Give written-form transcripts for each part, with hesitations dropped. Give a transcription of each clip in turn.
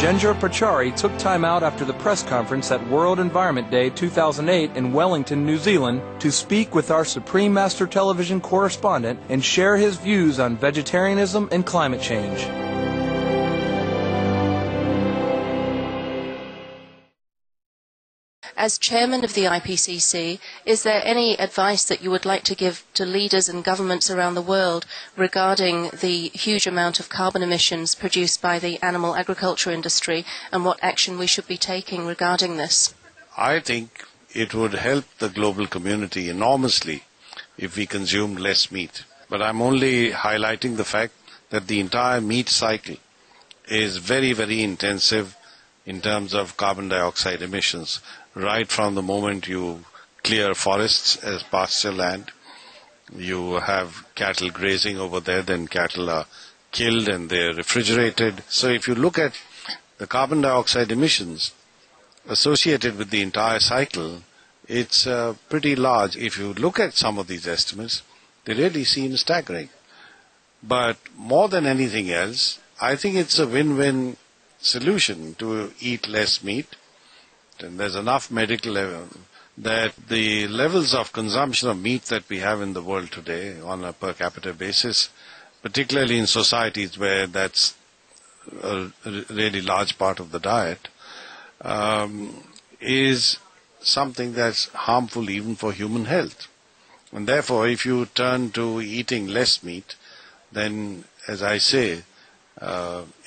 Rajendra Pachauri took time out after the press conference at World Environment Day 2008 in Wellington, New Zealand, to speak with our Supreme Master Television correspondent and share his views on vegetarianism and climate change. As chairman of the IPCC, is there any advice that you would like to give to leaders and governments around the world regarding the huge amount of carbon emissions produced by the animal agriculture industry and what action we should be taking regarding this? I think it would help the global community enormously if we consumed less meat. But I'm only highlighting the fact that the entire meat cycle is very, very intensive in terms of carbon dioxide emissions. Right from the moment you clear forests as pasture land, you have cattle grazing over there, then cattle are killed and they're refrigerated. So if you look at the carbon dioxide emissions associated with the entire cycle, it's pretty large. If you look at some of these estimates, they really seem staggering. But more than anything else, I think it's a win-win solution to eat less meat. And there's enough medical evidence that the levels of consumption of meat that we have in the world today on a per capita basis, particularly in societies where that's a really large part of the diet, is something that's harmful even for human health. And therefore, if you turn to eating less meat, then, as I say,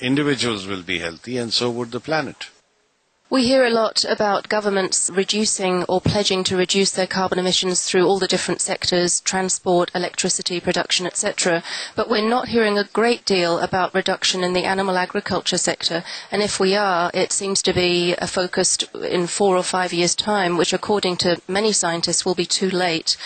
individuals will be healthy and so would the planet. We hear a lot about governments reducing or pledging to reduce their carbon emissions through all the different sectors, transport, electricity production, etc. But we're not hearing a great deal about reduction in the animal agriculture sector. And if we are, it seems to be focused in 4 or 5 years' time, which according to many scientists will be too late.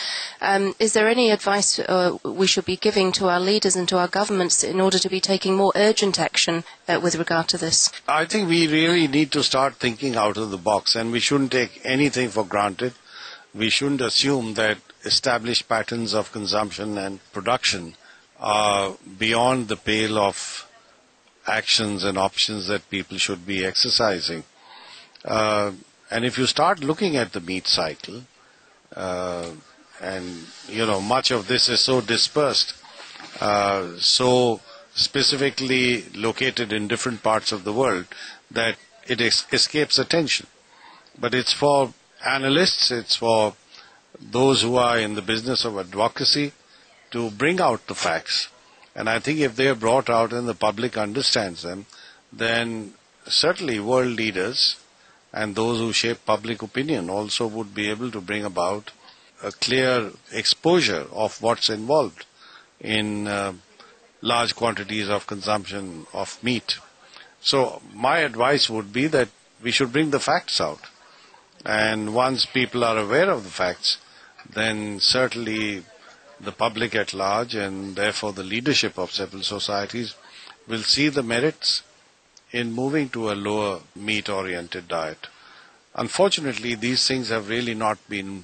Is there any advice we should be giving to our leaders and to our governments in order to be taking more urgent action with regard to this? I think we really need to start thinking out of the box, and we shouldn't take anything for granted. We shouldn't assume that established patterns of consumption and production are beyond the pale of actions and options that people should be exercising. And if you start looking at the meat cycle, and much of this is so dispersed, so specifically located in different parts of the world, that it escapes attention. But it's for analysts, it's for those who are in the business of advocacy to bring out the facts. And I think if they are brought out and the public understands them, then certainly world leaders and those who shape public opinion also would be able to bring about a clear exposure of what's involved in large quantities of consumption of meat. So my advice would be that we should bring the facts out. And once people are aware of the facts, then certainly the public at large and therefore the leadership of civil societies will see the merits in moving to a lower meat-oriented diet. Unfortunately, these things have really not been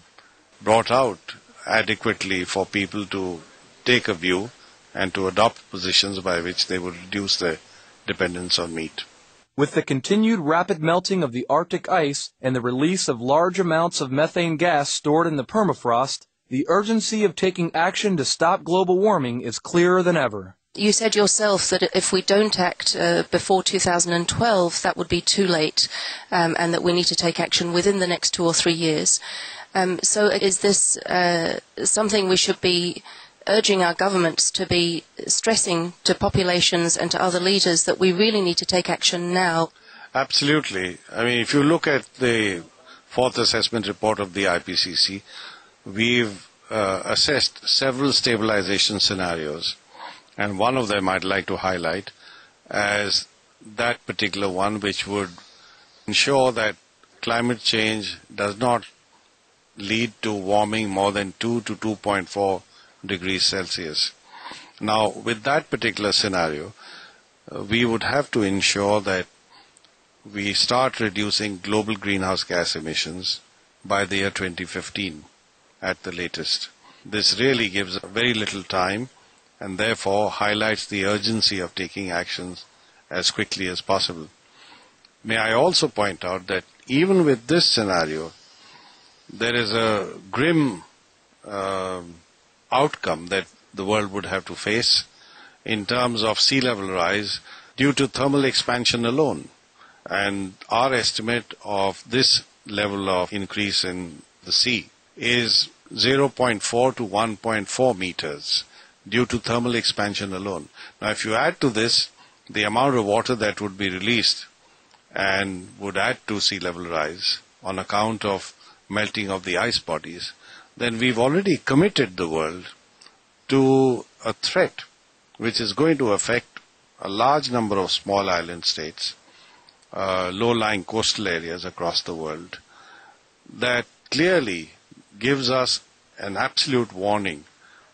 brought out adequately for people to take a view and to adopt positions by which they would reduce their dependence on meat. With the continued rapid melting of the Arctic ice and the release of large amounts of methane gas stored in the permafrost, the urgency of taking action to stop global warming is clearer than ever. You said yourself that if we don't act before 2012, that would be too late, and that we need to take action within the next 2 or 3 years. So is this something we should be urging our governments to be stressing to populations and to other leaders that we really need to take action now? Absolutely. I mean, if you look at the fourth assessment report of the IPCC, we've assessed several stabilization scenarios, and one of them I'd like to highlight as that particular one which would ensure that climate change does not lead to warming more than 2 to 2.4 degrees Celsius. Now, with that particular scenario, we would have to ensure that we start reducing global greenhouse gas emissions by the year 2015 at the latest. This really gives very little time and therefore highlights the urgency of taking actions as quickly as possible. may I also point out that even with this scenario, there is a grim outcome that the world would have to face in terms of sea level rise due to thermal expansion alone. And our estimate of this level of increase in the sea is 0.4 to 1.4 meters due to thermal expansion alone. Now, if you add to this the amount of water that would be released and would add to sea level rise on account of melting of the ice bodies, then we've already committed the world to a threat which is going to affect a large number of small island states, low-lying coastal areas across the world. That clearly gives us an absolute warning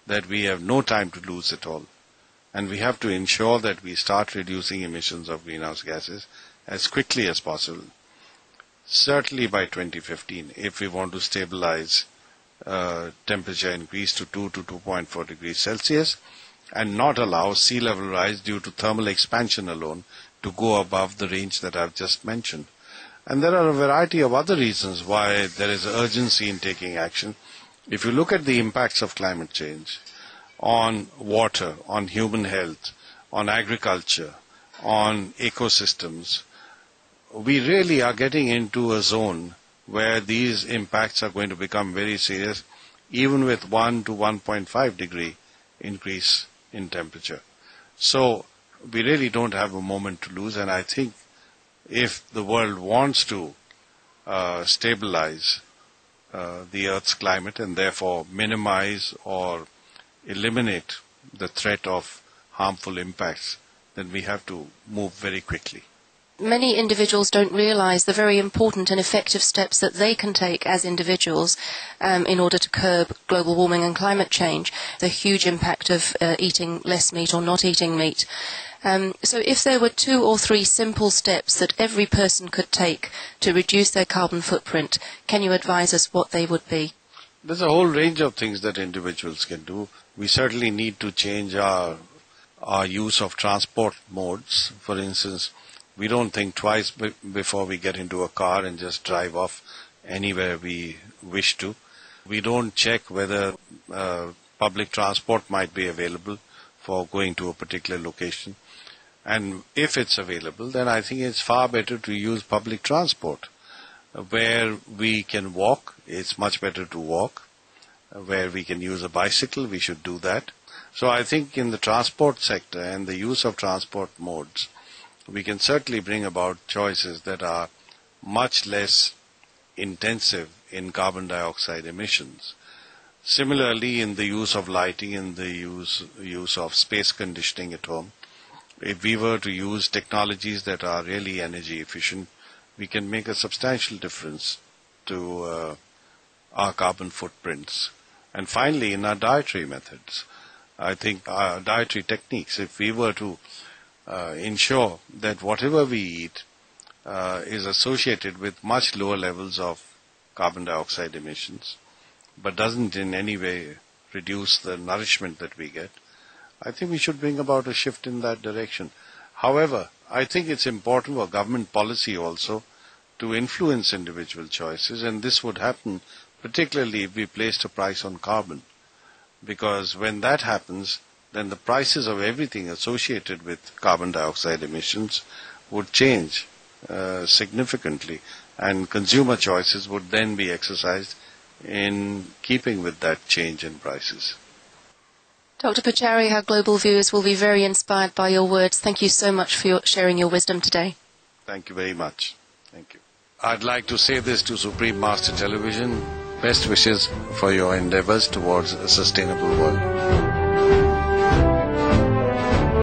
that we have no time to lose at all. And we have to ensure that we start reducing emissions of greenhouse gases as quickly as possible. Certainly by 2015, if we want to stabilize temperature increase to 2 to 2.4 degrees Celsius and not allow sea level rise due to thermal expansion alone to go above the range that I've just mentioned. And there are a variety of other reasons why there is urgency in taking action. If you look at the impacts of climate change on water, on human health, on agriculture, on ecosystems, we really are getting into a zone where these impacts are going to become very serious, even with 1 to 1.5 degree increase in temperature. So we really don't have a moment to lose, and I think if the world wants to stabilize the Earth's climate and therefore minimize or eliminate the threat of harmful impacts, then we have to move very quickly. Many individuals don't realise the very important and effective steps that they can take as individuals in order to curb global warming and climate change, the huge impact of eating less meat or not eating meat. So if there were 2 or 3 simple steps that every person could take to reduce their carbon footprint, can you advise us what they would be? There's a whole range of things that individuals can do. We certainly need to change our use of transport modes. For instance, we don't think twice before we get into a car and just drive off anywhere we wish to. We don't check whether public transport might be available for going to a particular location. And if it's available, then I think it's far better to use public transport. Where we can walk, it's much better to walk. Where we can use a bicycle, we should do that. So I think in the transport sector and the use of transport modes, we can certainly bring about choices that are much less intensive in carbon dioxide emissions. Similarly, in the use of lighting and the use of space conditioning at home, if we were to use technologies that are really energy efficient, we can make a substantial difference to our carbon footprints. And finally, in our dietary methods, I think our dietary techniques, if we were to ensure that whatever we eat is associated with much lower levels of carbon dioxide emissions, but doesn't in any way reduce the nourishment that we get, I think we should bring about a shift in that direction. However, I think it's important for government policy also to influence individual choices, and this would happen particularly if we placed a price on carbon. Because when that happens, then the prices of everything associated with carbon dioxide emissions would change significantly, and consumer choices would then be exercised in keeping with that change in prices. Dr. Pachauri, our global viewers will be very inspired by your words. Thank you so much for sharing your wisdom today. Thank you very much. Thank you. I'd like to say this to Supreme Master Television. Best wishes for your endeavors towards a sustainable world.